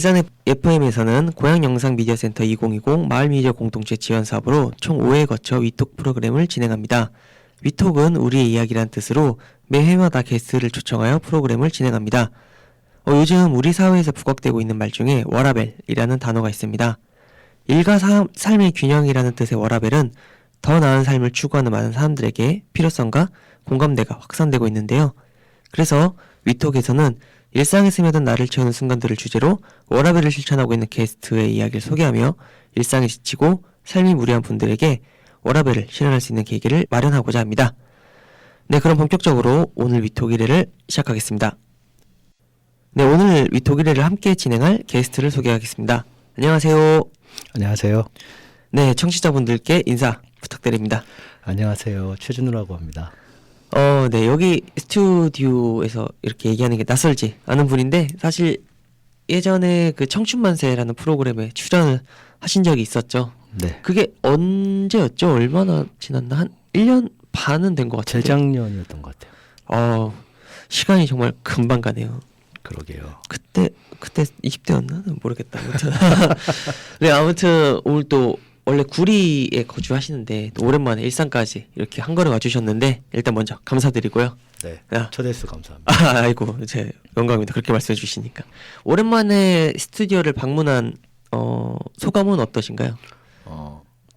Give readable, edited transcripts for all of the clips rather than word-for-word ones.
일산 FM에서는 고향영상미디어센터 2020 마을미디어 공동체 지원 사업으로 총 5회 거쳐 위톡 프로그램을 진행합니다. 위톡은 우리의 이야기란 뜻으로 매 회마다 게스트를 초청하여 프로그램을 진행합니다. 요즘 우리 사회에서 부각되고 있는 말 중에 워라밸이라는 단어가 있습니다. 일과 삶의 균형이라는 뜻의 워라밸은 더 나은 삶을 추구하는 많은 사람들에게 필요성과 공감대가 확산되고 있는데요. 그래서 위톡에서는 일상에 스며든 나를 채우는 순간들을 주제로 워라밸을 실천하고 있는 게스트의 이야기를 소개하며 일상에 지치고 삶이 무료한 분들에게 워라밸을 실현할 수 있는 계기를 마련하고자 합니다. 네, 그럼 본격적으로 오늘 위톡 1회를 시작하겠습니다. 네, 오늘 위톡 1회를 함께 진행할 게스트를 소개하겠습니다. 안녕하세요. 안녕하세요. 네, 청취자분들께 인사 부탁드립니다. 안녕하세요. 최준우라고 합니다. 네, 여기 스튜디오에서 이렇게 얘기하는 게 낯설지 않은 분인데, 사실 예전에 그 청춘만세라는 프로그램에 출연을 하신 적이 있었죠. 네. 그게 언제였죠? 얼마나 지났나? 한 1년 반은 된 것 같은데. 재작년이었던 것 같아요. 시간이 정말 금방 가네요. 그러게요. 그때 20대였나? 모르겠다. 아무튼. 네, 아무튼 오늘 또 원래 구리에 거주하시는데 또 오랜만에 일산까지 이렇게 한 걸음 와주셨는데, 일단 먼저 감사드리고요. 네. 야. 초대해서 감사합니다. 아이고, 제 영광입니다. 그렇게 말씀해 주시니까. 오랜만에 스튜디오를 방문한 소감은 어떠신가요?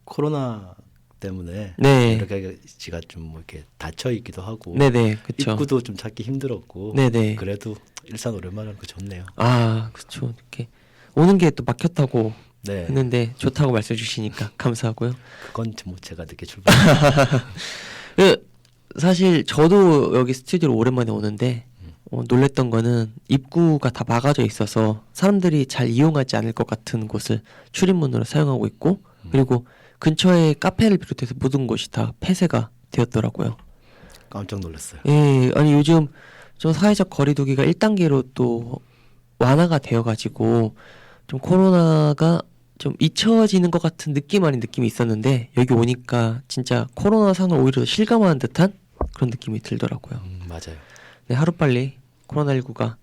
코로나 때문에 네. 여러 가지가 좀 뭐 이렇게 닫혀 있기도 하고, 네네, 그쵸. 입구도 좀 찾기 힘들었고, 네네. 그래도 일산 오랜만에 하니까 좋네요. 그쵸. 이렇게 오는 게 또 막혔다고 네. 했는데 좋다고 말씀해 주시니까 감사하고요. 그건 뭐 제가 늦게 출발. 사실 저도 여기 스튜디오로 오랜만에 오는데 놀랬던 거는 입구가 다 막아져 있어서 사람들이 잘 이용하지 않을 것 같은 곳을 출입문으로 사용하고 있고, 그리고 근처에 카페를 비롯해서 모든 곳이 다 폐쇄가 되었더라고요. 깜짝 놀랐어요. 예, 아니 요즘 좀 사회적 거리두기가 1단계로 또 완화가 되어가지고 좀 코로나가 좀 잊혀지는 것 같은 느낌 아닌 느낌이 있었는데, 여기 오니까 진짜 코로나 상을 오히려 실감하는 듯한 그런 느낌이 들더라고요. 맞아요. 네, 하루빨리 코로나19가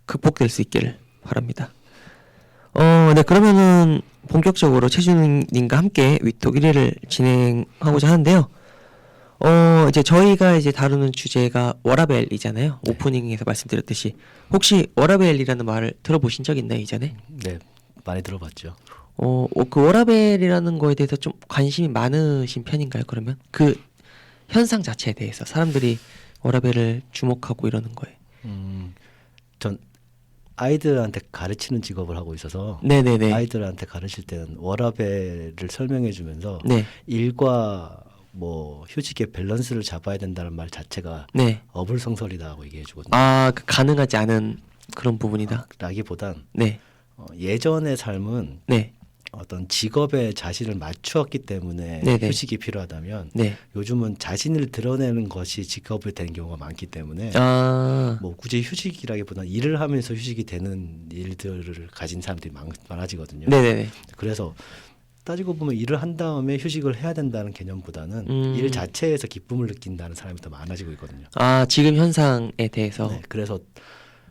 극복될 수 있기를 바랍니다. 네, 그러면은 본격적으로 최준님과 함께 위톡 1회를 진행하고자 하는데요. 이제 저희가 이제 다루는 주제가 워라밸이잖아요. 네. 오프닝에서 말씀드렸듯이. 혹시 워라밸이라는 말을 들어보신 적 있나요, 이전에? 네, 많이 들어봤죠. 그 워라밸이라는 거에 대해서 좀 관심이 많으신 편인가요, 그러면? 그 현상 자체에 대해서 사람들이 워라밸을 주목하고 이러는 거에. 전 아이들한테 가르치는 직업을 하고 있어서, 네네네. 아이들한테 가르칠 때는 워라밸을 설명해 주면서 네. 일과 뭐 휴식의 밸런스를 잡아야 된다는 말 자체가 네. 어불성설이다고 얘기해 주거든요. 그 가능하지 않은 그런 부분이다. 라기보단 네. 예전의 삶은 네. 어떤 직업에 자신을 맞추었기 때문에 네네. 휴식이 필요하다면, 네. 요즘은 자신을 드러내는 것이 직업이 되는 경우가 많기 때문에 뭐 굳이 휴식이라기보다는 일을 하면서 휴식이 되는 일들을 가진 사람들이 많아지거든요. 네네네. 그래서 따지고 보면 일을 한 다음에 휴식을 해야 된다는 개념보다는 일 자체에서 기쁨을 느낀다는 사람이 더 많아지고 있거든요. 지금 현상에 대해서. 네, 그래서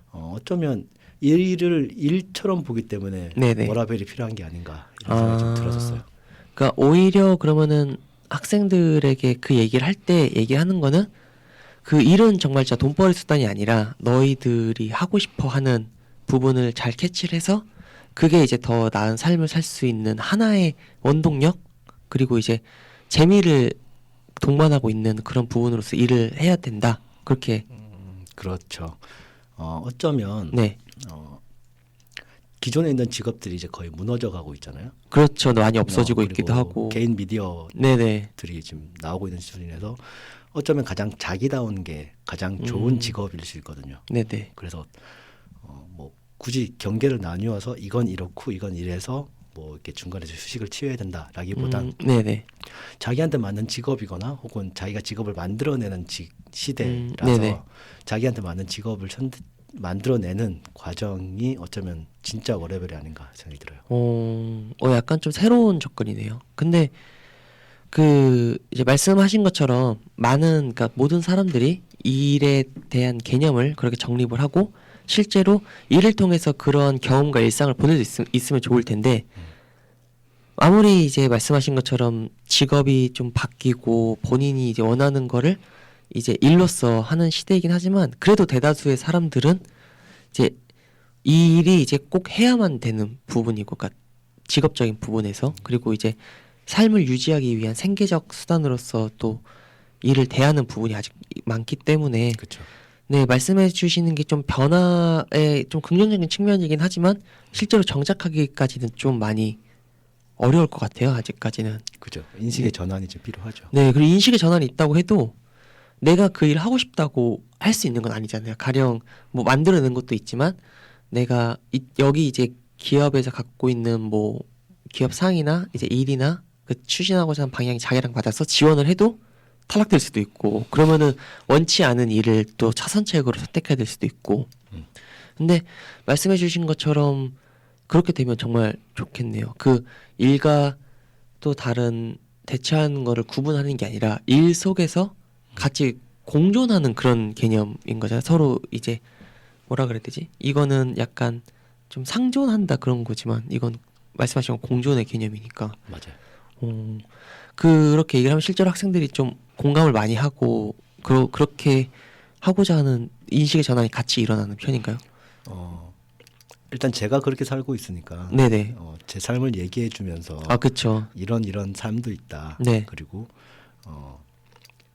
어쩌면 일을 일처럼 보기 때문에 네네. 워라밸이 필요한 게 아닌가 이런 생각이 좀 들었었어요. 그러니까 오히려 그러면은 학생들에게 그 얘기를 할 때 얘기하는 거는, 그 일은 정말 진짜 돈벌이 수단이 아니라 너희들이 하고 싶어 하는 부분을 잘 캐치를 해서 그게 이제 더 나은 삶을 살 수 있는 하나의 원동력, 그리고 이제 재미를 동반하고 있는 그런 부분으로서 일을 해야 된다. 그렇게. 그렇죠. 어쩌면 네. 기존에 있는 직업들이 이제 거의 무너져 가고 있잖아요. 그렇죠. 많이 없어지고 그리고 있기도 하고. 개인 미디어들이 네네. 지금 나오고 있는 수준에서 어쩌면 가장 자기다운 게 가장 좋은 직업일 수 있거든요. 네네. 그래서 뭐 굳이 경계를 나누어서 이건 이렇고 이건 이래서 뭐 이렇게 중간에서 휴식을 취해야 된다라기보단 네네. 자기한테 맞는 직업이거나 혹은 자기가 직업을 만들어내는 시대라서 네네. 자기한테 맞는 직업을 만들어내는 과정이 어쩌면 진짜 워라밸이 아닌가 생각이 들어요. 약간 좀 새로운 접근이네요. 근데 그 이제 말씀하신 것처럼 그러니까 모든 사람들이 일에 대한 개념을 그렇게 정립을 하고 실제로 일을 통해서 그런 경험과 일상을 보낼 수 있으면 좋을 텐데 아무리 이제 말씀하신 것처럼 직업이 좀 바뀌고 본인이 이제 원하는 거를 이제 일로서 하는 시대이긴 하지만 그래도 대다수의 사람들은 이제 이 일이 이제 꼭 해야만 되는 부분이고, 그러니까 직업적인 부분에서 그리고 이제 삶을 유지하기 위한 생계적 수단으로서 또 일을 대하는 부분이 아직 많기 때문에 그렇죠. 네, 말씀해 주시는 게 좀 변화의 좀 긍정적인 측면이긴 하지만 실제로 정착하기까지는 좀 많이 어려울 것 같아요. 아직까지는. 그죠. 인식의 네. 전환이 좀 필요하죠. 네, 그리고 인식의 전환이 있다고 해도 내가 그 일 하고 싶다고 할 수 있는 건 아니잖아요. 가령 뭐 만들어내는 것도 있지만 내가 여기 이제 기업에서 갖고 있는 뭐 기업 상이나 이제 일이나 그 추진하고자 하는 방향이 자기랑 맞아서 지원을 해도 탈락될 수도 있고 그러면은 원치 않은 일을 또 차선책으로 선택해야 될 수도 있고 근데 말씀해 주신 것처럼 그렇게 되면 정말 좋겠네요. 그 일과 또 다른 대체하는 거를 구분하는 게 아니라 일 속에서 같이 공존하는 그런 개념인 거잖아요. 서로 이제 뭐라 그래야 되지? 이거는 약간 좀 상존한다 그런 거지만 이건 말씀하신 건 공존의 개념이니까. 맞아요. 그렇게 얘기를 하면 실제로 학생들이 좀 공감을 많이 하고 그렇게 하고자 하는 인식의 전환이 같이 일어나는 편인가요? 일단 제가 그렇게 살고 있으니까 네네. 제 삶을 얘기해 주면서 아 그쵸. 이런 삶도 있다. 네. 그리고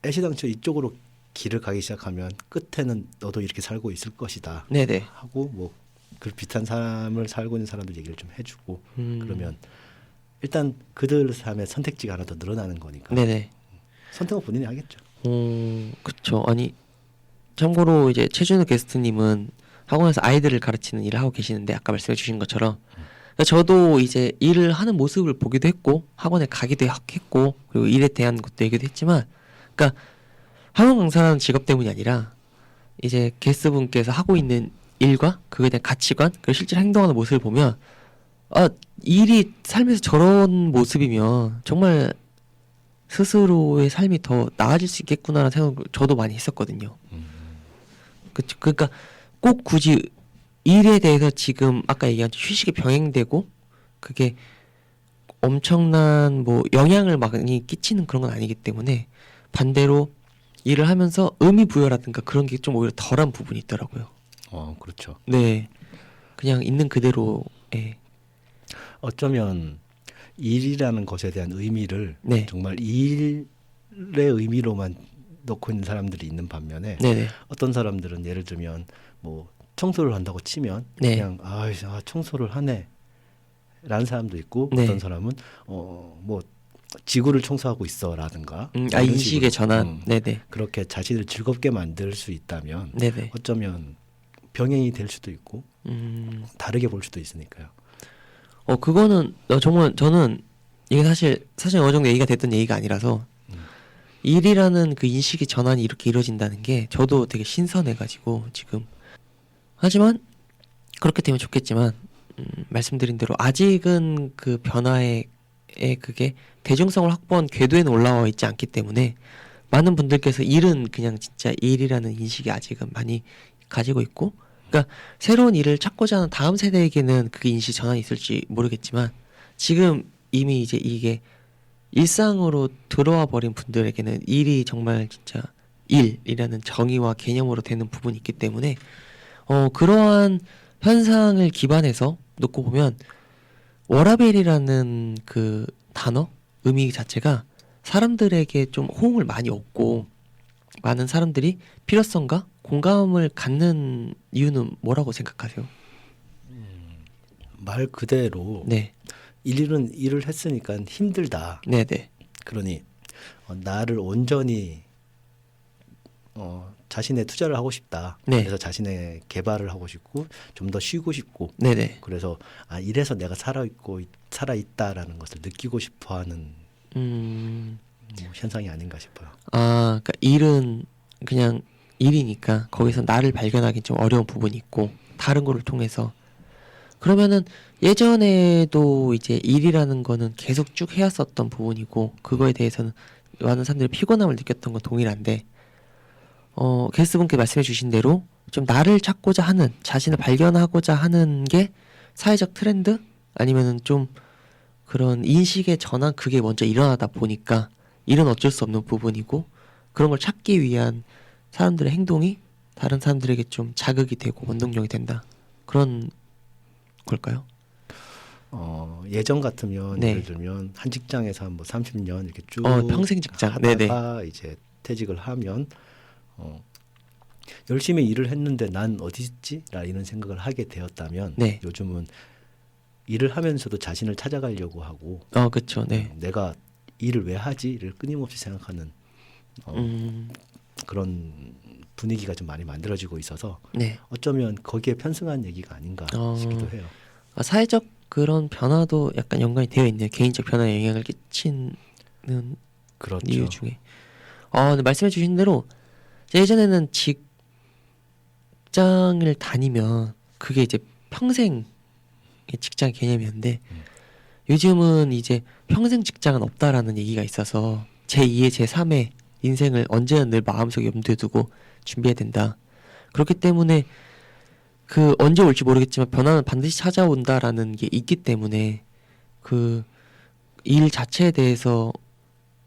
애시당초 이쪽으로 길을 가기 시작하면 끝에는 너도 이렇게 살고 있을 것이다. 네네. 하고 뭐 그 비슷한 삶을 살고 있는 사람들 얘기를 좀 해주고 그러면 일단 그들 삶의 선택지가 하나 더 늘어나는 거니까. 네네. 선택은 본인이 하겠죠. 그쵸. 아니 참고로 이제 최준우 게스트님은 학원에서 아이들을 가르치는 일을 하고 계시는데 아까 말씀해 주신 것처럼 그러니까 저도 이제 일을 하는 모습을 보기도 했고 학원에 가기도 했고 그리고 일에 대한 것도 얘기도 했지만 그러니까 학원 강사라는 직업 때문이 아니라 이제 게스트분께서 하고 있는 일과 그거에 대한 가치관 그리고 실제로 행동하는 모습을 보면 일이 삶에서 저런 모습이면 정말 스스로의 삶이 더 나아질 수 있겠구나라는 생각을 저도 많이 했었거든요. 그러니까 꼭 굳이 일에 대해서 지금 아까 얘기한 휴식이 병행되고 그게 엄청난 뭐 영향을 많이 끼치는 그런 건 아니기 때문에 반대로 일을 하면서 의미 부여라든가 그런 게 좀 오히려 덜한 부분이 있더라고요. 그렇죠. 네, 그냥 있는 그대로. 예. 어쩌면 일이라는 것에 대한 의미를 네. 정말 일의 의미로만 놓고 있는 사람들이 있는 반면에 네네. 어떤 사람들은 예를 들면 뭐 청소를 한다고 치면 네. 그냥 청소를 하네 라는 사람도 있고 네. 어떤 사람은 뭐 지구를 청소하고 있어라든가 이런 인식의 식으로, 전환. 네네. 그렇게 자신을 즐겁게 만들 수 있다면 네네. 어쩌면 병행이 될 수도 있고 다르게 볼 수도 있으니까요. 그거는 정말 저는 이게 사실 어느 정도 얘기가 됐던 얘기가 아니라서 일이라는 그 인식의 전환이 이렇게 이루어진다는 게 저도 되게 신선해가지고 지금 하지만 그렇게 되면 좋겠지만 말씀드린 대로 아직은 그 변화의 그게 대중성을 확보한 궤도에는 올라와 있지 않기 때문에 많은 분들께서 일은 그냥 진짜 일이라는 인식이 아직은 많이 가지고 있고 그러니까 새로운 일을 찾고자 하는 다음 세대에게는 그 인식 전환이 있을지 모르겠지만 지금 이미 이제 이게 일상으로 들어와 버린 분들에게는 일이 정말 진짜 일이라는 정의와 개념으로 되는 부분이 있기 때문에 그러한 현상을 기반해서 놓고 보면 워라벨이라는 그 단어 의미 자체가 사람들에게 좀 호응을 많이 얻고 많은 사람들이 필요성과 공감을 갖는 이유는 뭐라고 생각하세요? 말 그대로 네. 일을 했으니까 힘들다. 네네. 그러니 나를 온전히 자신의 투자를 하고 싶다. 네. 그래서 자신의 개발을 하고 싶고 좀 더 쉬고 싶고. 네네. 그래서 이래서 내가 살아 있다라는 것을 느끼고 싶어하는 현상이 아닌가 싶어요. 그러니까 일은 그냥 일이니까 거기서 나를 발견하기 좀 어려운 부분이 있고 다른 거를 통해서 그러면은 예전에도 이제 일이라는 거는 계속 쭉 해왔었던 부분이고 그거에 대해서는 많은 사람들이 피곤함을 느꼈던 건 동일한데 게스트분께 말씀해 주신 대로 좀 나를 찾고자 하는, 자신을 발견하고자 하는 게 사회적 트렌드? 아니면은 좀 그런 인식의 전환, 그게 먼저 일어나다 보니까 이런 어쩔 수 없는 부분이고, 그런 걸 찾기 위한 사람들의 행동이 다른 사람들에게 좀 자극이 되고 원동력이 된다, 그런 걸까요? 예전 같으면 네. 예를 들면 한 직장에서 한 뭐 30년 이렇게 쭉 평생 직장. 하다가 네네. 이제 퇴직을 하면 열심히 일을 했는데 난 어디 있지? 라 이런 생각을 하게 되었다면 네. 요즘은 일을 하면서도 자신을 찾아가려고 하고 그쵸. 네. 내가 일을 왜 하지?를 끊임없이 생각하는 그런 분위기가 좀 많이 만들어지고 있어서 네. 어쩌면 거기에 편승한 얘기가 아닌가 싶기도 해요. 사회적 그런 변화도 약간 연관이 되어 있네요. 개인적 변화에 영향을 끼치는 그렇죠. 이유 중에. 근데 말씀해 주신 대로 예전에는 직장을 다니면 그게 이제 평생의 직장 개념이었는데 요즘은 이제 평생 직장은 없다라는 얘기가 있어서 제2의 제3의 인생을 언제나 늘 마음속에 염두에 두고 준비해야 된다. 그렇기 때문에 그 언제 올지 모르겠지만 변화는 반드시 찾아온다라는 게 있기 때문에 그 일 자체에 대해서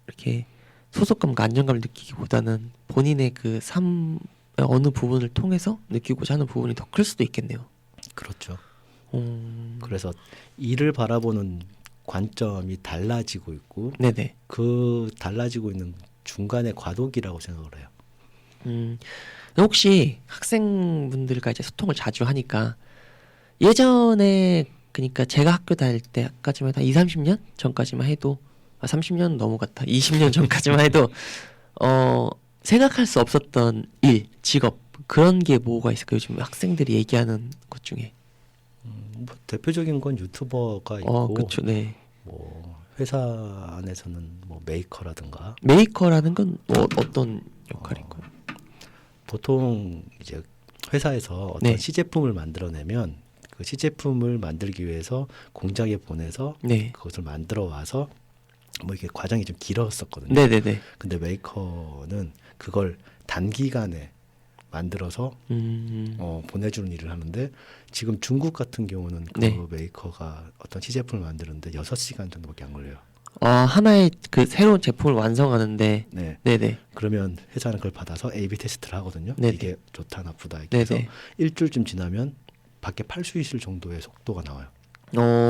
이렇게 소속감과 안정감을 느끼기보다는 본인의 그 삶의 어느 부분을 통해서 느끼고자 하는 부분이 더 클 수도 있겠네요. 그렇죠. 그래서 일을 바라보는 관점이 달라지고 있고 네네. 그 달라지고 있는 중간의 과도기라고 생각을 해요. 혹시 학생분들과 이제 소통을 자주 하니까 예전에, 그러니까 제가 학교 다닐 때까지만 한 2, 30년 전까지만 해도 30년 넘어갔다. 20년 전까지만 해도 생각할 수 없었던 일, 직업, 그런 게 뭐가 있을까요? 요즘 학생들이 얘기하는 것 중에. 뭐 대표적인 건 유튜버가 있고 그렇죠. 네. 뭐 회사 안에서는 뭐 메이커라든가 메이커라는 건 어떤 역할인가요? 보통 이제 회사에서 어떤 네. 시제품을 만들어내면 그 시제품을 만들기 위해서 공장에 보내서 네. 그것을 만들어 와서 뭐 이게 과정이 좀 길었었거든요. 네네네. 근데 메이커는 그걸 단기간에 만들어서 보내주는 일을 하는데 지금 중국 같은 경우는 그 네. 메이커가 어떤 시제품을 만드는데 6시간 정도밖에 안 걸려요. 하나의 그 새로운 제품을 완성하는데. 네. 네네. 그러면 회사는 그걸 받아서 A/B 테스트를 하거든요. 네네. 이게 좋다 나쁘다 이렇게 해서 네네. 일주일쯤 지나면 밖에 팔 수 있을 정도의 속도가 나와요.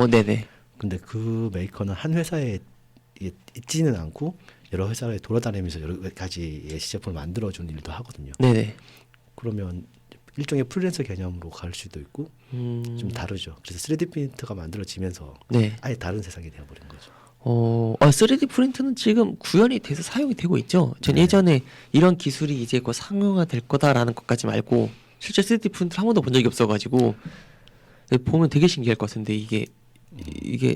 네네. 근데 그 메이커는 한 회사에 있지는 않고 여러 회사에 돌아다니면서 여러 가지의 시제품을 만들어주는 일도 하거든요. 네네. 그러면 일종의 프리랜서 개념으로 갈 수도 있고 좀 다르죠. 그래서 3D 프린터가 만들어지면서 네. 아예 다른 세상이 되어버린 거죠. 3D 프린터는 지금 구현이 돼서 사용이 되고 있죠. 전 예전에 이런 기술이 이제 곧 상용화 될 거다라는 것까지 말고 실제 3D 프린터를 한 번도 본 적이 없어가지고 보면 되게 신기할 것 같은데 이게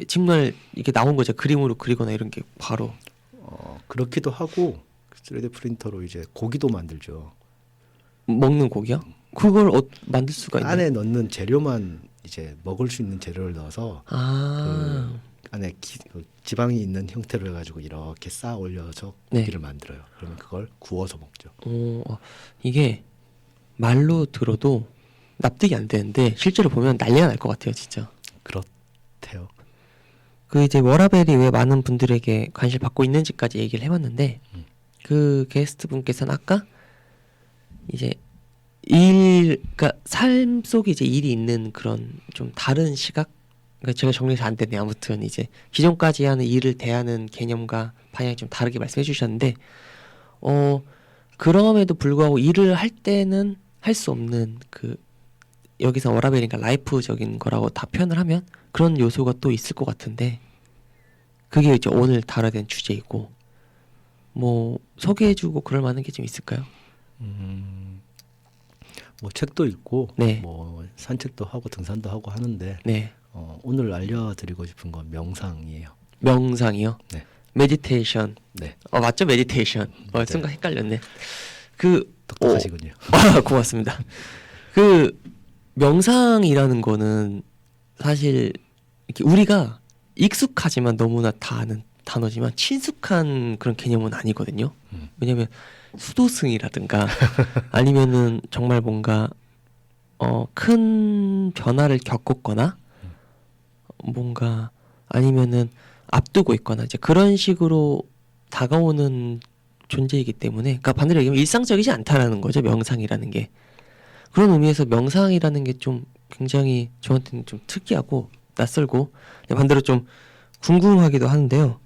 정말 이게 나온 거죠. 그림으로 그리거나 이런 게 바로. 그렇기도 하고 3D 프린터로 이제 고기도 만들죠. 먹는 고기요? 그걸 만들 수가 있나요? 안에 넣는 재료만 이제 먹을 수 있는 재료를 넣어서 그 안에 그 지방이 있는 형태로 해가지고 이렇게 쌓아 올려서 고기를 만들어요. 그러면 그걸 구워서 먹죠. 이게 말로 들어도 납득이 안 되는데 실제로 보면 난리가 날 것 같아요, 진짜. 그렇대요. 그 이제 워라벨이 왜 많은 분들에게 관심을 받고 있는지까지 얘기를 해봤는데 그 게스트 분께서는 아까 이제 그러니까 삶 속에 이제 일이 있는 그런 좀 다른 시각, 그러니까 제가 정리가 안 됐네요. 아무튼 이제 기존까지 하는 일을 대하는 개념과 방향이 좀 다르게 말씀해 주셨는데 그럼에도 불구하고 일을 할 때는 할 수 없는 그 여기서 워라벨이니까 라이프적인 거라고 다 표현을 하면 그런 요소가 또 있을 것 같은데 그게 이제 오늘 다뤄야 되는 주제이고 뭐 소개해주고 그럴 만한 게 좀 있을까요? 뭐 책도 읽고 네. 뭐 산책도 하고 등산도 하고 하는데 네. 오늘 알려드리고 싶은 건 명상이에요. 명상이요? 네. 메디테이션. 네. 맞죠? 메디테이션. 순간 헷갈렸네. 똑똑하시군요. 고맙습니다. 그 명상이라는 거는 사실 이렇게 우리가 익숙하지만 너무나 다 아는 단어지만 친숙한 그런 개념은 아니거든요. 왜냐면 수도승이라든가 아니면은 정말 뭔가 큰 변화를 겪었거나 뭔가 아니면은 앞두고 있거나 이제 그런 식으로 다가오는 존재이기 때문에, 그러니까 반대로 얘기하면 일상적이지 않다라는 거죠, 명상이라는 게. 그런 의미에서 명상이라는 게 좀 굉장히 저한테는 좀 특이하고 낯설고 반대로 좀 궁금하기도 하는데요.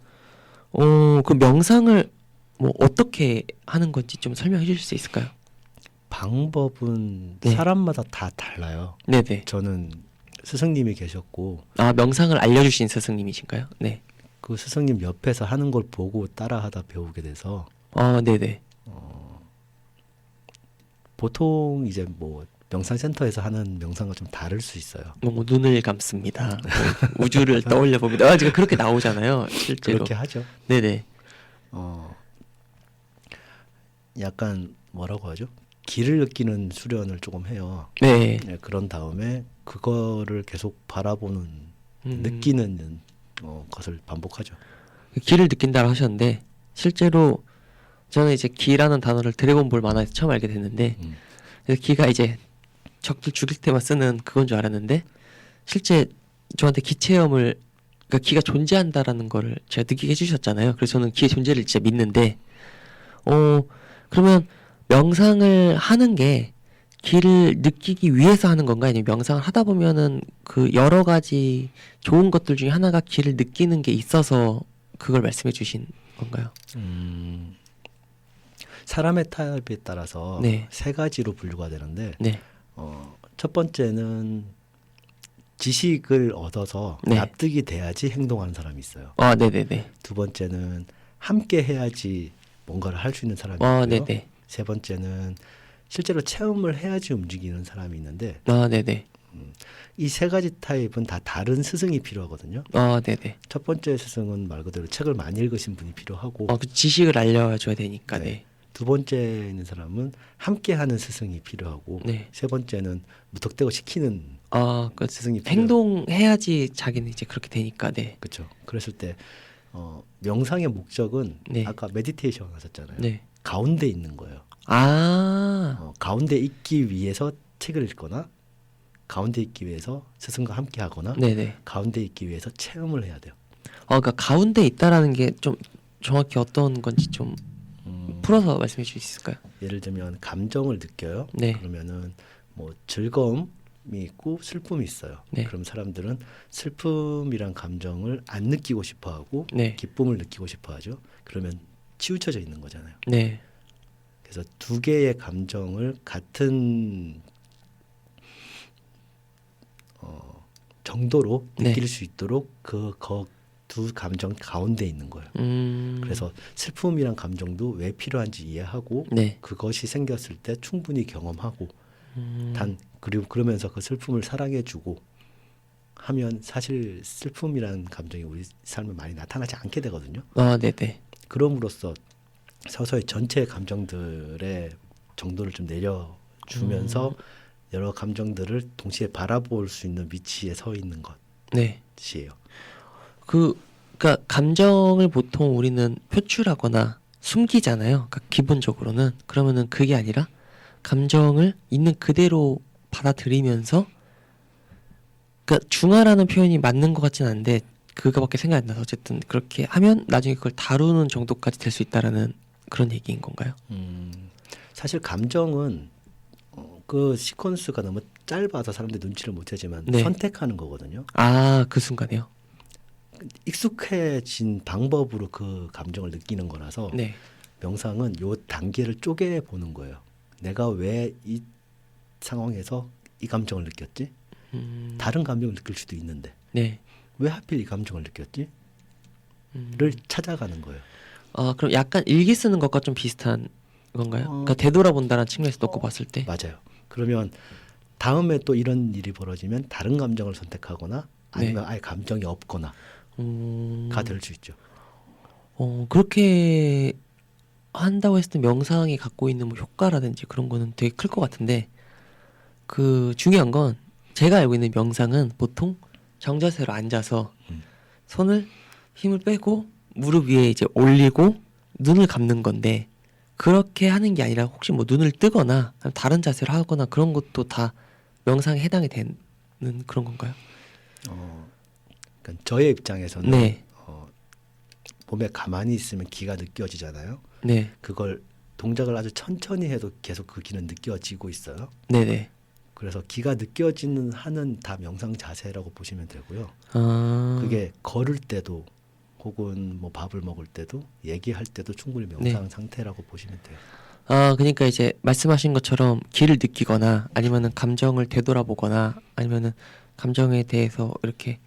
그 명상을 뭐 어떻게 하는 건지 좀 설명해 주실 수 있을까요? 방법은 네. 사람마다 다 달라요. 네네. 저는 스승님이 계셨고 아, 명상을 알려주신 스승님이신가요? 네. 그 스승님 옆에서 하는 걸 보고 따라하다 배우게 돼서 네네. 보통 이제 뭐 명상센터에서 하는 명상과 좀 다를 수 있어요. 뭐 눈을 감습니다. 뭐 우주를 떠올려 봅니다. 제가 그렇게 나오잖아요, 실제로. 그렇게 하죠. 네네. 약간 뭐라고 하죠? 길을 느끼는 수련을 조금 해요. 네. 네, 그런 다음에 그거를 계속 바라보는 음. 느끼는 것을 반복하죠. 길을 느낀다고 하셨는데 실제로 저는 이제 기라는 단어를 드래곤볼 만화에서 처음 알게 됐는데 그래서 기가 이제 적들 죽일 때만 쓰는 그건 줄 알았는데 실제 저한테 기 체험을, 그러니까 기가 존재한다라는 거를 제가 느끼게 해주셨잖아요. 그래서 저는 기의 존재를 진짜 믿는데 그러면 명상을 하는 게 기를 느끼기 위해서 하는 건가, 아니면 명상을 하다 보면은 그 여러 가지 좋은 것들 중에 하나가 기를 느끼는 게 있어서 그걸 말씀해 주신 건가요? 사람의 타입에 따라서 네. 세 가지로 분류가 되는데 네. 첫 번째는 지식을 얻어서 네. 납득이 돼야지 행동하는 사람이 있어요. 네네네. 두 번째는 함께 해야지 뭔가를 할 수 있는 사람이 있고요. 네네. 세 번째는 실제로 체험을 해야지 움직이는 사람이 있는데 네네. 이 세 가지 타입은 다 다른 스승이 필요하거든요. 네네. 첫 번째 스승은 말 그대로 책을 많이 읽으신 분이 필요하고 그 지식을 알려줘야 되니까. 네. 네. 두 번째 있는 사람은 함께하는 스승이 필요하고 네. 세 번째는 무턱대고 시키는 그 스승이 필요해요. 행동해야지 자기는 이제 그렇게 되니까. 네. 그렇죠. 그랬을 때 명상의 목적은 네. 아까 메디테이션 하셨잖아요. 네. 가운데 있는 거예요. 가운데 있기 위해서 책을 읽거나 가운데 있기 위해서 스승과 함께 하거나 네네. 가운데 있기 위해서 체험을 해야 돼요. 그러니까 가운데 있다라는 게 좀 정확히 어떤 건지 좀 풀어서 말씀해 주실 수 있을까요? 예를 들면 감정을 느껴요. 네. 그러면은 뭐 즐거움이 있고 슬픔이 있어요. 네. 그럼 사람들은 슬픔이란 감정을 안 느끼고 싶어하고 네. 기쁨을 느끼고 싶어하죠. 그러면 치우쳐져 있는 거잖아요. 네. 그래서 두 개의 감정을 같은 정도로 느낄 네. 수 있도록 두 감정 가운데 있는 거예요. 그래서 슬픔이란 감정도 왜 필요한지 이해하고 네. 그것이 생겼을 때 충분히 경험하고 그리고 그러면서 그 슬픔을 사랑해주고 하면 사실 슬픔이란 감정이 우리 삶에 많이 나타나지 않게 되거든요. 네네. 그럼으로써 서서히 전체 감정들의 정도를 좀 내려주면서 여러 감정들을 동시에 바라볼 수 있는 위치에 서 있는 네. 것이에요. 그러니까 감정을 보통 우리는 표출하거나 숨기잖아요. 그러니까 기본적으로는. 그러면은 그게 아니라 감정을 있는 그대로 받아들이면서, 그러니까 중화라는 표현이 맞는 것 같진 않은데 그거밖에 생각이 안 나서 어쨌든 그렇게 하면 나중에 그걸 다루는 정도까지 될 수 있다라는 그런 얘기인 건가요? 사실 감정은 그 시퀀스가 너무 짧아서 사람들이 눈치를 못 채지만 네. 선택하는 거거든요. 그 순간에요? 익숙해진 방법으로 그 감정을 느끼는 거라서 네. 명상은 요 단계를 쪼개 보는 거예요. 내가 왜 이 상황에서 이 감정을 느꼈지? 다른 감정을 느낄 수도 있는데 네. 왜 하필 이 감정을 느꼈지? 를 찾아가는 거예요. 그럼 약간 일기 쓰는 것과 좀 비슷한 건가요? 그러니까 되돌아본다는 측면에서 놓고 봤을 때. 맞아요. 그러면 다음에 또 이런 일이 벌어지면 다른 감정을 선택하거나 아니면 아예 감정이 없거나 가 될 수 있죠. 그렇게 한다고 했을 때 명상이 갖고 있는 뭐 효과라든지 그런 거는 되게 클 것 같은데, 그 중요한 건 제가 알고 있는 명상은 보통 정자세로 앉아서 손을 힘을 빼고 무릎 위에 이제 올리고 눈을 감는 건데 그렇게 하는 게 아니라 혹시 뭐 눈을 뜨거나 다른 자세로 하거나 그런 것도 다 명상에 해당이 되는 그런 건가요? 그러니까 저의 입장에서는 네. 몸에 가만히 있으면 기가 느껴지잖아요. 네. 그걸 동작을 아주 천천히 해도 계속 그 기는 느껴지고 있어요. 네네. 그래서 기가 느껴지는 한은 다 명상 자세라고 보시면 되고요. 아. 그게 걸을 때도 혹은 뭐 밥을 먹을 때도 얘기할 때도 충분히 명상 네. 상태라고 보시면 돼요. 아, 그러니까 이제 말씀하신 것처럼 기를 느끼거나 아니면은 감정을 되돌아보거나 아니면은 감정에 대해서 이렇게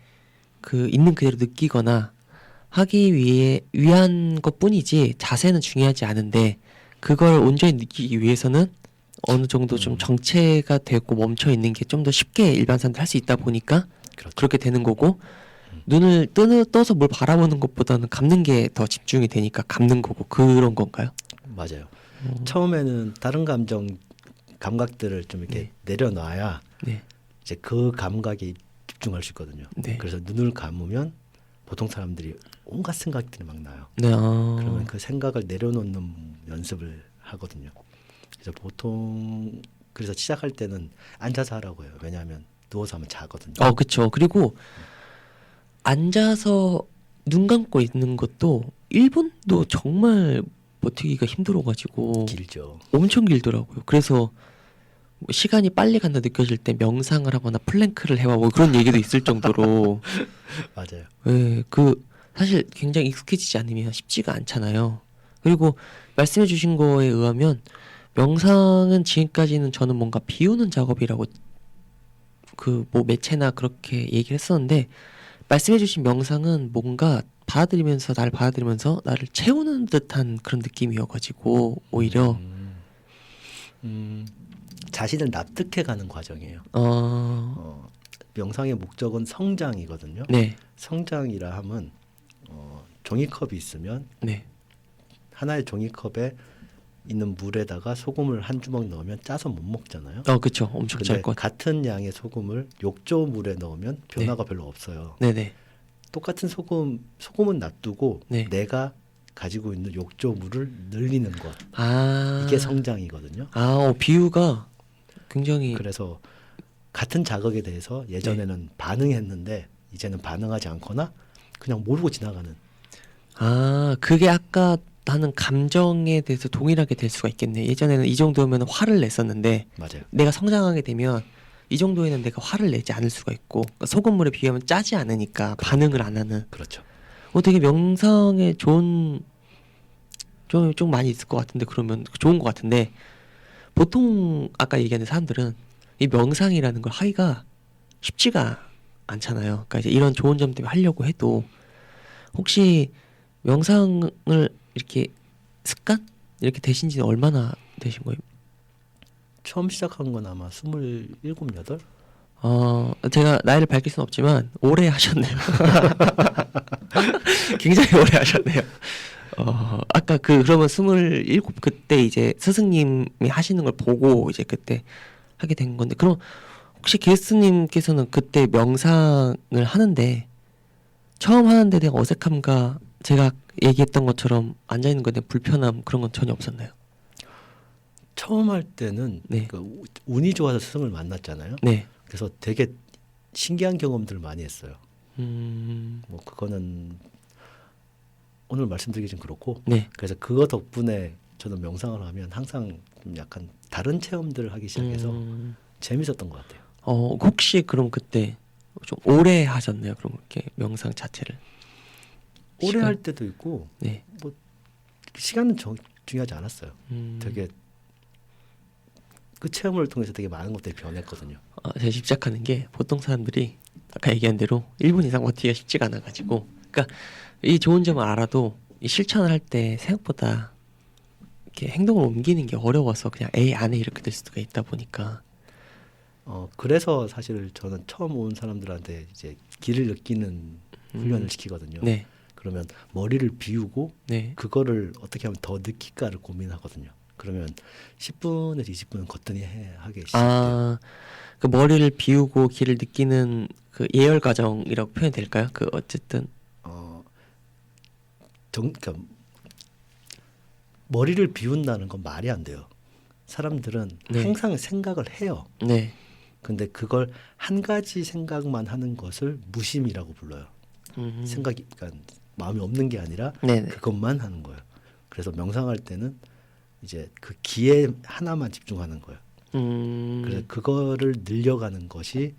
그 있는 그대로 느끼거나 하기 위한 것뿐이지 자세는 중요하지 않은데 그걸 온전히 느끼기 위해서는 어느 정도 좀 정체가 되고 멈춰 있는 게 좀 더 쉽게 일반 사람들 할 수 있다 보니까 그렇죠. 그렇게 되는 거고 눈을 떠서 뭘 바라보는 것보다는 감는 게 더 집중이 되니까 감는 거고 그런 건가요? 맞아요. 처음에는 다른 감각들을 좀 이렇게 네. 내려놔야 네. 이제 그 감각에 집중할 수 있거든요. 네. 그래서 눈을 감으면 보통 사람들이 온갖 생각들이 막 나요. 네. 그러면 그 생각을 내려놓는 연습을 하거든요. 그래서 보통 그래서 시작할 때는 앉아서 하라고 해요. 왜냐하면 누워서 하면 자거든요. 그쵸. 그리고 앉아서 눈 감고 있는 것도 1분도 정말 버티기가 힘들어가지고 길죠. 엄청 길더라고요. 그래서 뭐 시간이 빨리 간다 느껴질 때 명상을 하거나 플랭크를 해봐 뭐 그런 얘기도 있을 정도로 맞아요. 예, 그 사실 굉장히 익숙해지지 않으면 쉽지가 않잖아요. 그리고 말씀해 주신 거에 의하면 명상은 지금까지는 저는 뭔가 비우는 작업이라고 그 뭐 매체나 그렇게 얘기를 했었는데 말씀해 주신 명상은 뭔가 받아들이면서 나를 받아들이면서 나를 채우는 듯한 그런 느낌이어가지고 오히려 자신을 납득해가는 과정이에요. 명상의 목적은 성장이거든요. 네, 성장이라 함은 종이컵이 있으면 네, 하나의 종이컵에 있는 물에다가 소금을 한 주먹 넣으면 짜서 못 먹잖아요. 그쵸. 엄청 근데 짤 것 같아요. 같은 양의 소금을 욕조 물에 넣으면 변화가 별로 없어요. 네네, 똑같은 소금은 놔두고 네. 내가 가지고 있는 욕조 물을 늘리는 것. 아, 이게 성장이거든요. 비유가 굉장히 그래서 같은 자극에 대해서 예전에는 반응했는데 이제는 반응하지 않거나 그냥 모르고 지나가는. 그게 아까 나는 감정에 대해서 동일하게 될 수가 있겠네. 예전에는 이 정도면 화를 냈었는데 맞아요. 내가 성장하게 되면 이 정도에는 내가 화를 내지 않을 수가 있고 그러니까 소금물에 비하면 짜지 않으니까 반응을 안 하는. 그렇죠. 되게 명상에 좋은 좀 많이 있을 것 같은데 그러면 좋은 것 같은데 보통 아까 얘기하는 사람들은 이 명상이라는 걸 하기가 쉽지가 않잖아요. 그러니까 이제 이런 좋은 점 때문에 하려고 해도 혹시 명상을 이렇게 습관 이렇게 되신 지는 얼마나 되신 거예요? 처음 시작한 건 아마 27, 8? 제가 나이를 밝힐 수는 없지만 오래 하셨네요. 굉장히 오래 하셨네요. 아까 그러면 27 그때 이제 스승님이 하시는 걸 보고 이제 그때 하게 된 건데 그럼 혹시 게스트님께서는 그때 명상을 하는데 처음 하는데 대한 어색함과 제가 얘기했던 것처럼 앉아 있는 거에 대한 불편함 그런 건 전혀 없었나요? 처음 할 때는 네. 그 운이 좋아서 스승을 만났잖아요. 네. 그래서 되게 신기한 경험들을 많이 했어요. 음. 뭐 그거는 오늘 말씀드리기 좀 그렇고. 네. 그래서 그거 덕분에 저는 명상을 하면 항상 좀 약간 다른 체험들을 하기 시작해서 재밌었던 것 같아요. 혹시 그럼 그때 좀 오래 하셨나요? 그럼 이렇게 명상 자체를 오래 시간? 할 때도 있고 네. 뭐 시간은 중요하지 않았어요. 되게 그 체험을 통해서 되게 많은 것들이 변했거든요. 제가 집착하는 게 보통 사람들이 아까 얘기한 대로 1분 이상 버티기가 쉽지가 않아가지고 그러니까 이 좋은 점을 알아도 이 실천을 할 때 생각보다 이렇게 행동을 옮기는 게 어려워서 그냥 에이 안 해 이렇게 될 수가 있다 보니까 그래서 사실 저는 처음 온 사람들한테 이제 길을 느끼는 훈련을 시키거든요. 네. 그러면 머리를 비우고 네. 그거를 어떻게 하면 더 느낄까를 고민하거든요. 그러면 10분에서 20분은 거뜬히 하게 시작돼요. 그 머리를 비우고 길을 느끼는 그 예열 과정이라고 표현될까요? 그 어쨌든 그러니까 머리를 비운다는 건 말이 안 돼요. 사람들은 네. 항상 생각을 해요. 네. 근데 그걸 한 가지 생각만 하는 것을 무심이라고 불러요. 생각이 그러니까 마음이 없는 게 아니라 네네. 그것만 하는 거예요. 그래서 명상할 때는 이제 그 기에 하나만 집중하는 거예요. 그래서 그거를 늘려가는 것이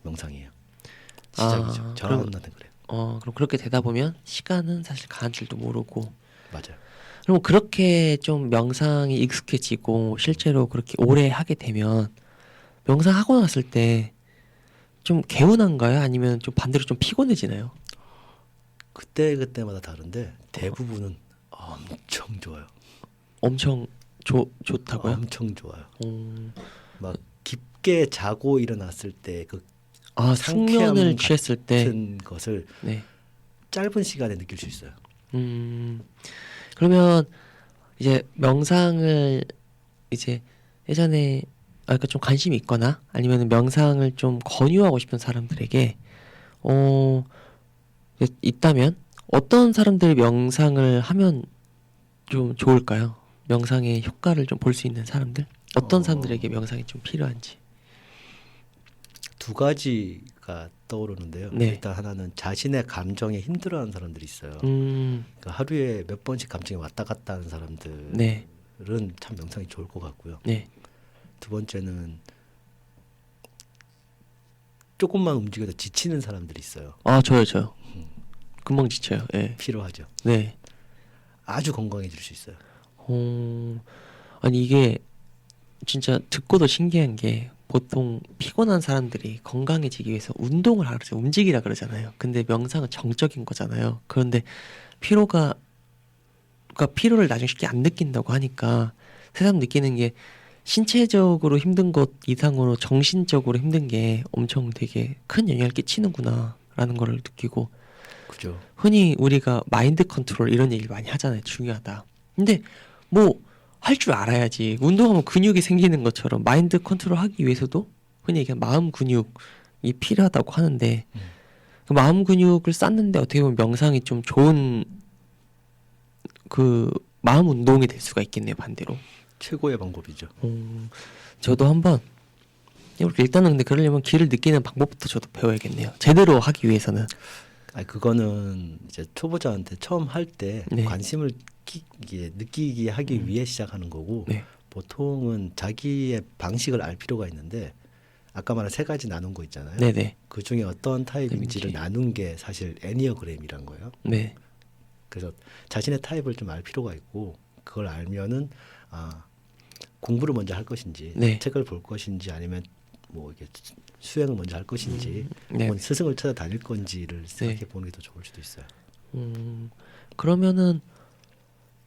명상이에요. 시작이죠. 저한테는 그래요. 그럼 그렇게 되다 보면 시간은 사실 가는 줄도 모르고. 맞아요. 그럼 그렇게 좀 명상이 익숙해지고 실제로 그렇게 오래 하게 되면 명상하고 났을 때 좀 개운한가요? 아니면 좀 반대로 좀 피곤해지나요? 그때 그때마다 다른데 대부분은 엄청 좋아요. 엄청 좋다고요? 엄청 좋아요. 막 깊게 자고 일어났을 때 그 숙면을 취했을 때 같은 것을 네. 짧은 시간에 느낄 수 있어요. 그러면 이제 명상을 이제 예전에 그러니까 좀 관심이 있거나 아니면 명상을 좀 권유하고 싶은 사람들에게 있다면 어떤 사람들이 명상을 하면 좀 좋을까요? 명상의 효과를 좀 볼 수 있는 사람들? 어떤 사람들에게 명상이 좀 필요한지. 두 가지가 떠오르는데요. 네. 일단 하나는 자신의 감정에 힘들어하는 사람들이 있어요. 그러니까 하루에 몇 번씩 감정이 왔다 갔다 하는 사람들은 네. 참 명상이 좋을 것 같고요. 네. 두 번째는 조금만 움직여도 지치는 사람들이 있어요. 저요. 금방 지쳐요. 네. 필요하죠. 네. 아주 건강해질 수 있어요. 아니 이게 진짜 듣고도 신기한 게 보통 피곤한 사람들이 건강해지기 위해서 운동을 하라 그러죠. 움직이라 그러잖아요. 근데 명상은 정적인 거잖아요. 그런데 그러니까 피로를 나중에 쉽게 안 느낀다고 하니까 새삼 느끼는 게 신체적으로 힘든 것 이상으로 정신적으로 힘든 게 엄청 되게 큰 영향을 끼치는구나라는 걸 느끼고 그죠. 흔히 우리가 마인드 컨트롤 이런 얘기를 많이 하잖아요. 중요하다. 근데 뭐 할 줄 알아야지. 운동하면 근육이 생기는 것처럼 마인드 컨트롤 하기 위해서도 흔히 얘기하는 마음 근육이 필요하다고 하는데 그 마음 근육을 쌓는데 어떻게 보면 명상이 좀 좋은 그 마음 운동이 될 수가 있겠네요. 반대로. 최고의 방법이죠. 저도 한번 일단은 근데 그러려면 길을 느끼는 방법부터 저도 배워야겠네요. 제대로 하기 위해서는. 그거는 이제 초보자한테 처음 할 때 네. 관심을 느끼게 하기 위해 시작하는 거고 네. 보통은 자기의 방식을 알 필요가 있는데 아까 말한 세 가지 나눈 거 있잖아요. 네네. 그 중에 어떤 타입인지를 나눈 게 사실 애니어그램이란 거예요. 네. 그래서 자신의 타입을 좀 알 필요가 있고 그걸 알면은 공부를 먼저 할 것인지 네. 책을 볼 것인지 아니면 뭐 이렇게 수행을 먼저 할 것인지 네. 혹은 스승을 찾아다닐 건지를 생각해 보는 게 더 좋을 수도 있어요. 그러면은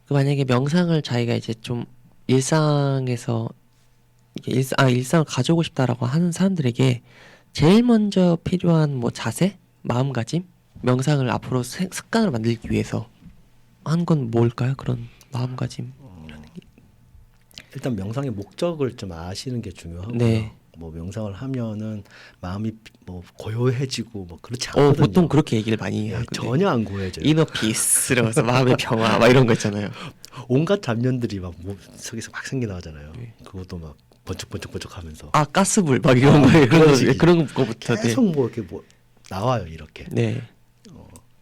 만약에 명상을 자기가 이제 좀 일상에서 일상을 가져오고 싶다라고 하는 사람들에게 제일 먼저 필요한 뭐 자세, 마음가짐, 명상을 앞으로 습관으로 만들기 위해서 한 건 뭘까요? 그런 마음가짐. 일단 명상의 목적을 좀 아시는 게 중요하고요. 네. 뭐 명상을 하면은 마음이 뭐 고요해지고 뭐 그렇지 않거든요. 보통 그렇게 얘기를 많이 하거든요. 전혀 안 고요해져요. 이너 피스 이러면서 마음의 평화 막 이런 거 있잖아요. 온갖 잡념들이 막 속에서 막 생겨 나오잖아요. 그것도 막 번쩍번쩍하면서 가스불 막 이런 거 그런 거부터 계속 뭐 이렇게 뭐 나와요 이렇게. 네.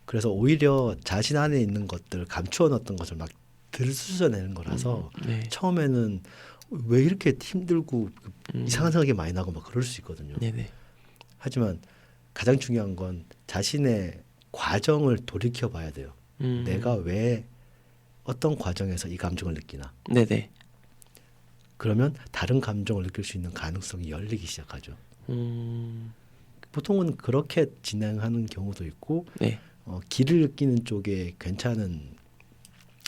그래서 오히려 자신 안에 있는 것들 감추어 놨던 것을 막 들쑤셔내는 거라서 네. 처음에는 왜 이렇게 힘들고 이상한 생각이 많이 나고 막 그럴 수 있거든요. 네네. 하지만 가장 중요한 건 자신의 과정을 돌이켜 봐야 돼요. 내가 왜 어떤 과정에서 이 감정을 느끼나. 네네. 그러면 다른 감정을 느낄 수 있는 가능성이 열리기 시작하죠. 보통은 그렇게 진행하는 경우도 있고 네. 기를 느끼는 쪽에 괜찮은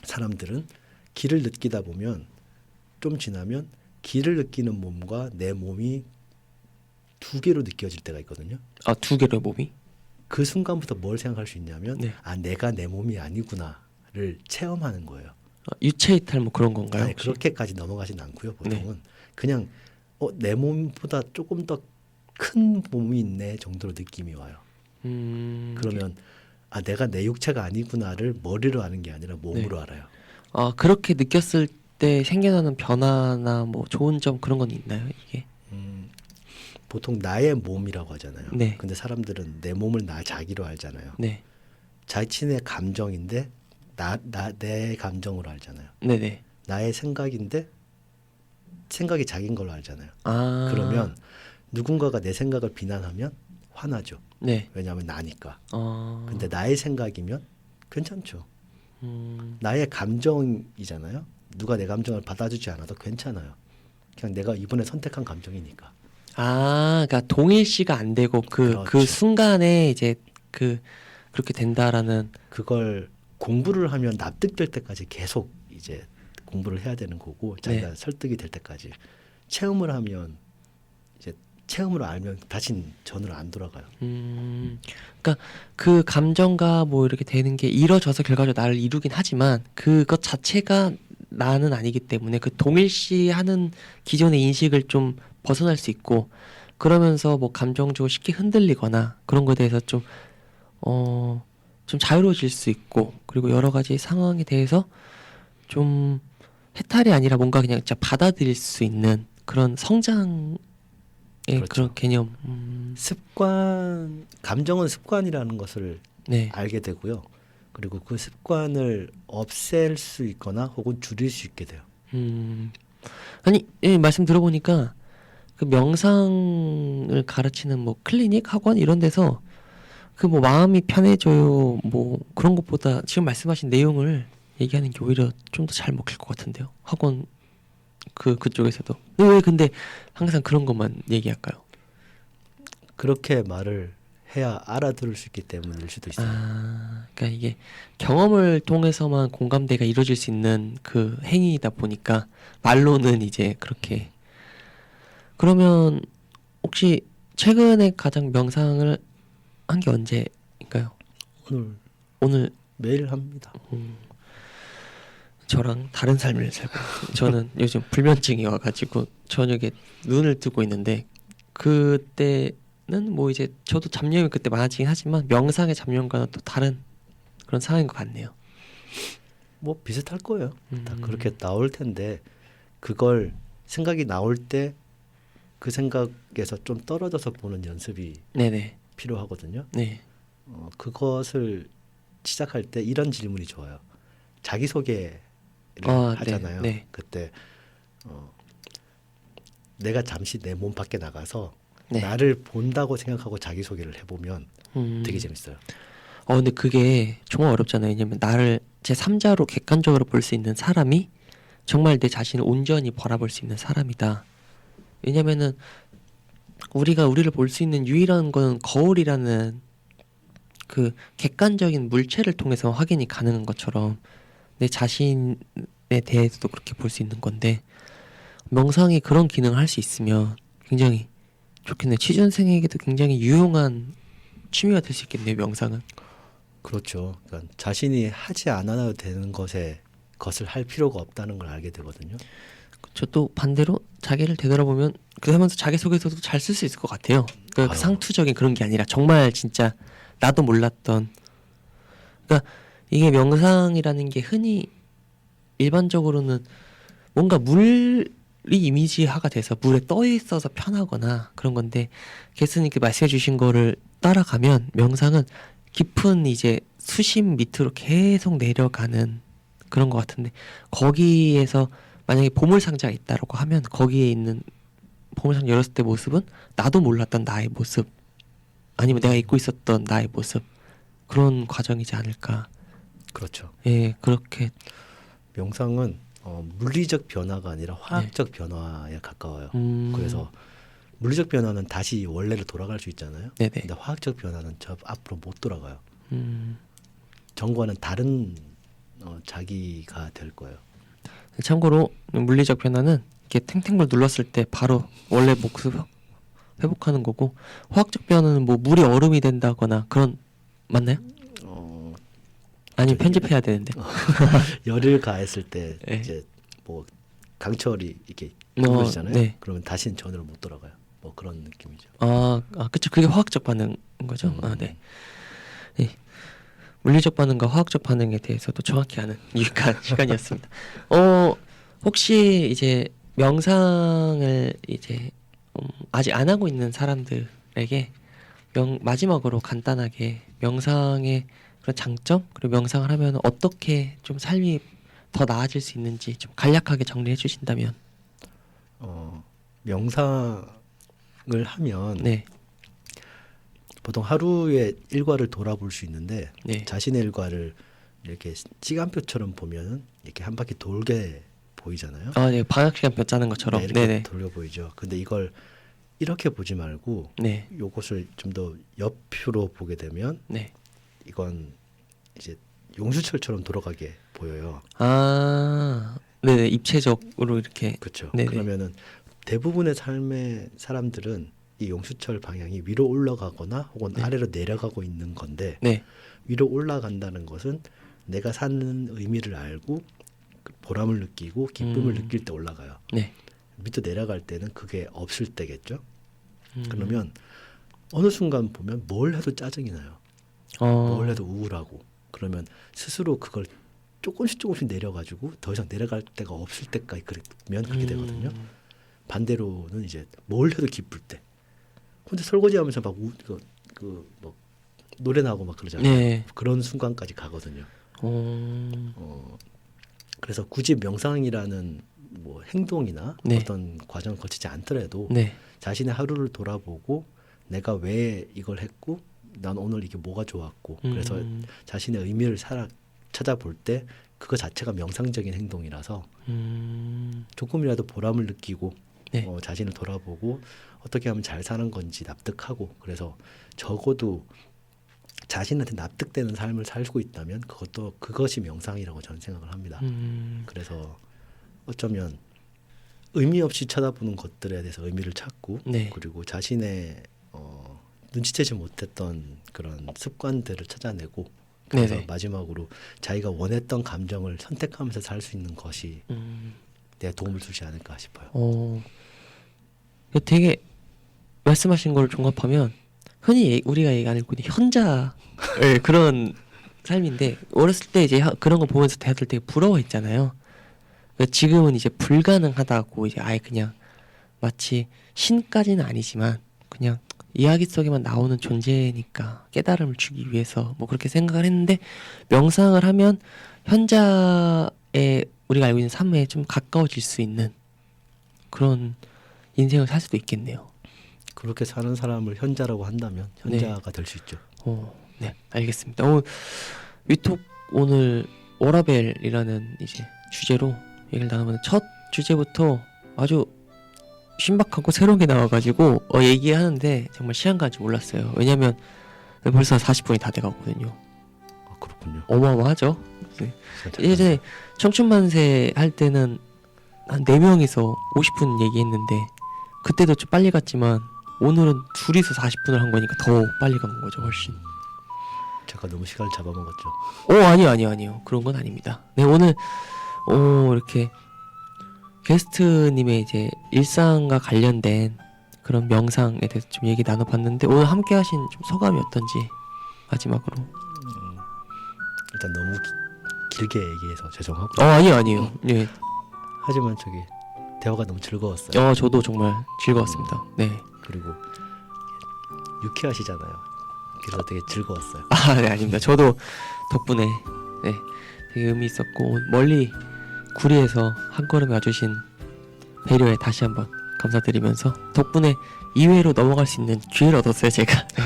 사람들은 기를 느끼다 보면 좀 지나면 기를 느끼는 몸과 내 몸이 두 개로 느껴질 때가 있거든요. 두 개로의 몸이? 그 순간부터 뭘 생각할 수 있냐면 네. 내가 내 몸이 아니구나를 체험하는 거예요. 유체이탈 뭐 그런 건가요? 아니, 그렇게까지 넘어가진 않고요. 보통은 그냥 내 몸보다 조금 더 큰 몸이 있네 정도로 느낌이 와요. 그러면 아 내가 내 육체가 아니구나를 머리로 아는 게 아니라 몸으로 알아요. 그렇게 느꼈을 때 생겨나는 변화나 뭐 좋은 점 그런 건 있나요, 이게? 보통 나의 몸이라고 하잖아요. 네. 근데 사람들은 내 몸을 나 자기로 알잖아요. 네. 자신의 감정인데 내 감정으로 알잖아요. 네네. 나의 생각인데 생각이 자기인 걸로 알잖아요. 아. 그러면 누군가가 내 생각을 비난하면 화나죠. 네. 왜냐하면 나니까. 어. 근데 나의 생각이면 괜찮죠. 음. 나의 감정이잖아요. 누가 내 감정을 받아주지 않아도 괜찮아요. 그냥 내가 이번에 선택한 감정이니까. 그러니까 동일시가 안 되고 그 그렇죠. 순간에 이제 그렇게 된다라는. 그걸 공부를 하면 납득될 때까지 계속 이제 공부를 해야 되는 거고 자기가 설득이 될 때까지 체험을 하면 이제 체험으로 알면 다신 전으로 안 돌아가요. 그러니까 그 감정과 뭐 이렇게 되는 게 이뤄져서 결과적으로 나를 이루긴 하지만 그것 자체가 나는 아니기 때문에 그 동일시하는 기존의 인식을 좀 벗어날 수 있고 그러면서 뭐 감정적으로 쉽게 흔들리거나 그런 거에 대해서 좀 자유로워질 수 있고 그리고 여러 가지 상황에 대해서 좀 해탈이 아니라 뭔가 그냥 진짜 받아들일 수 있는 그런 성장의 그렇죠. 그런 개념. 습관, 감정은 습관이라는 것을 네. 알게 되고요. 그리고 그 습관을 없앨 수 있거나 혹은 줄일 수 있게 돼요. 아니, 예, 말씀 들어보니까 그 명상을 가르치는 뭐 클리닉, 학원 이런 데서 그 뭐 마음이 편해져요, 뭐 그런 것보다 지금 말씀하신 내용을 얘기하는 게 오히려 좀 더 잘 먹힐 것 같은데요. 학원 그쪽에서도. 왜 근데 항상 그런 것만 얘기할까요? 그렇게 말을 해야 알아들을 수 있기 때문일 수도 있어요. 그러니까 이게 경험을 통해서만 공감대가 이루어질 수 있는 그 행위이다 보니까 말로는 이제 그렇게. 그러면 혹시 최근에 가장 명상을 한 게 언제인가요? 오늘 매일 합니다. 저랑 다른 삶을 살고 있어요. 저는 요즘 불면증이 와가지고 저녁에 눈을 뜨고 있는데 그때는 뭐 이제 저도 잡념이 그때 많아지긴 하지만 명상의 잡념과는 또 다른 그런 상황인 것 같네요. 뭐 비슷할 거예요. 다 그렇게 나올 텐데 그걸 생각이 나올 때 그 생각에서 좀 떨어져서 보는 연습이 네네. 필요하거든요. 네. 그것을 시작할 때 이런 질문이 좋아요. 자기소개를 하잖아요. 네. 그때 내가 잠시 내 몸 밖에 나가서 네. 나를 본다고 생각하고 자기소개를 해보면 되게 재밌어요. 근데 그게 정말 어렵잖아요. 왜냐면 나를 제3자로 객관적으로 볼 수 있는 사람이 정말 내 자신을 온전히 바라볼 수 있는 사람이다. 왜냐면은 우리가 우리를 볼 수 있는 유일한 건 거울이라는 그 객관적인 물체를 통해서 확인이 가능한 것처럼 내 자신에 대해서도 그렇게 볼 수 있는 건데 명상이 그런 기능을 할 수 있으면 굉장히 좋겠네요. 취준생에게도 굉장히 유용한 취미가 될 수 있겠네요. 명상은. 그렇죠. 그러니까 자신이 하지 않아도 되는 것을 할 필요가 없다는 걸 알게 되거든요. 저 또 반대로 자기를 되돌아보면 그 하면서 자기소개서도 잘 쓸 수 있을 것 같아요. 그러니까 아유. 상투적인 그런 게 아니라 정말 진짜 나도 몰랐던. 그러니까 이게 명상이라는 게 흔히 일반적으로는 뭔가 물이 이미지화가 돼서 물에 떠 있어서 편하거나 그런 건데 교수님께 말씀해 주신 거를 따라가면 명상은 깊은 이제 수심 밑으로 계속 내려가는 그런 것 같은데 거기에서 만약에 보물상자가 있다라고 하면 거기에 있는 보물상자 열었을 때 모습은 나도 몰랐던 나의 모습 아니면 내가 잊고 있었던 나의 모습 그런 과정이지 않을까. 그렇죠. 예, 그렇게. 명상은 물리적 변화가 아니라 화학적 변화에 가까워요. 그래서 물리적 변화는 다시 원래로 돌아갈 수 있잖아요. 네네. 근데 화학적 변화는 저 앞으로 못 돌아가요. 음. 전과는 다른 자기가 될 거예요. 참고로 물리적 변화는 이렇게 탱탱물 눌렀을 때 바로 원래 모습 회복하는 거고 화학적 변화는 뭐 물이 얼음이 된다거나 그런 맞나요? 아니면 편집해야 되는데. 열을 가했을 때 네. 이제 뭐 강철이 이렇게 뭐, 끊어지잖아요. 네. 그러면 다시는 전으로 못 돌아가요. 뭐 그런 느낌이죠. 그쵸. 그게 화학적 반응인 거죠. 네. 네. 물리적 반응과 화학적 반응에 대해서도 정확히 아는 유익한 시간이었습니다. 혹시 이제 명상을 이제 아직 안 하고 있는 사람들에게 마지막으로 간단하게 명상의 그런 장점 그리고 명상을 하면 어떻게 좀 삶이 더 나아질 수 있는지 좀 간략하게 정리해 주신다면. 명상을 하면 네. 보통 하루의 일과를 돌아볼 수 있는데 네. 자신의 일과를 이렇게 시간표처럼 보면 이렇게 한 바퀴 돌게 보이잖아요. 아, 네. 방학 시간표 짜는 것처럼. 네, 이렇게 네네. 돌려 보이죠. 근데 이걸 이렇게 보지 말고 네. 요것을 좀 더 옆으로 보게 되면 네. 이건 이제 용수철처럼 돌아가게 보여요. 아, 네네. 입체적으로 이렇게. 그렇죠. 네네. 그러면은 대부분의 삶의 사람들은 이 용수철 방향이 위로 올라가거나 혹은 네. 아래로 내려가고 있는 건데 네. 위로 올라간다는 것은 내가 사는 의미를 알고 보람을 느끼고 기쁨을 느낄 때 올라가요. 네. 밑으로 내려갈 때는 그게 없을 때겠죠. 음. 그러면 어느 순간 보면 뭘 해도 짜증이 나요. 뭘 해도 우울하고 그러면 스스로 그걸 조금씩 내려가지고 더 이상 내려갈 데가 없을 때까지 그러면 그렇게 되거든요. 반대로는 이제 뭘 해도 기쁠 때 혼자 설거지하면서 막 뭐 노래 나고 막 그러잖아요. 네. 그런 순간까지 가거든요. 그래서 굳이 명상이라는 뭐 행동이나 네. 어떤 과정을 거치지 않더라도 네. 자신의 하루를 돌아보고 내가 왜 이걸 했고 난 오늘 이게 뭐가 좋았고 그래서 자신의 의미를 찾아볼 때 그거 자체가 명상적인 행동이라서 조금이라도 보람을 느끼고 네. 자신을 돌아보고 어떻게 하면 잘 사는 건지 납득하고 그래서 적어도 자신한테 납득되는 삶을 살고 있다면 그것이 명상이라고 저는 생각을 합니다. 그래서 어쩌면 의미 없이 쳐다보는 것들에 대해서 의미를 찾고 네. 그리고 자신의 눈치채지 못했던 그런 습관들을 찾아내고 그래서 네네. 마지막으로 자기가 원했던 감정을 선택하면서 살 수 있는 것이 내 도움을 주지 않을까 싶어요. 되게 말씀하신 걸 종합하면 흔히 우리가 얘기하는 현자의 그런 삶인데 어렸을 때 이제 그런 거 보면서 대학들 되게 부러워했잖아요. 지금은 이제 불가능하다고 이제 아예 그냥 마치 신까지는 아니지만 그냥 이야기 속에만 나오는 존재니까 깨달음을 주기 위해서 뭐 그렇게 생각을 했는데 명상을 하면 현자의 우리가 알고 있는 삶에 좀 가까워질 수 있는 그런 인생을 살 수도 있겠네요. 그렇게 사는 사람을 현자라고 한다면 현자가 될 수 있죠. 네, 알겠습니다. 위톡 오늘 워라벨이라는 이제 주제로 얘기를 나누면 첫 주제부터 아주 신박하고 새로운 게 나와가지고 얘기하는데 정말 시간 가는지 몰랐어요. 왜냐면 벌써 40분이 다 돼가거든요. 아, 그렇군요. 어마어마하죠. 네. 예전에 청춘만세 할 때는 한 4명이서 50분 얘기했는데 그때도 좀 빨리 갔지만 오늘은 둘이서 40분을 한 거니까 더 빨리 간 거죠, 훨씬. 제가 너무 시간을 잡아먹었죠. 아니요. 그런 건 아닙니다. 네, 오늘 이렇게 게스트님의 이제 일상과 관련된 그런 명상에 대해서 좀 얘기 나눠봤는데 오늘 함께 하신 좀 소감이 어떤지 마지막으로. 일단 너무 길게 얘기해서 죄송하고. 아니요. 네. 하지만 대화가 너무 즐거웠어요. 저도 정말 즐거웠습니다. 네. 그리고 유쾌하시잖아요. 그래서 되게 즐거웠어요. 네, 아닙니다. 저도 덕분에 네, 되게 의미 있었고 멀리 구리에서 한 걸음 와주신 배려에 다시 한번 감사드리면서 덕분에 2회로 넘어갈 수 있는 기회를 얻었어요, 제가. 네,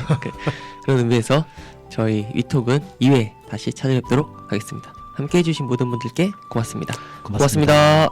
그런 의미에서 저희 위톡은 2회 다시 찾아뵙도록 하겠습니다. 함께 해주신 모든 분들께 고맙습니다. 고맙습니다.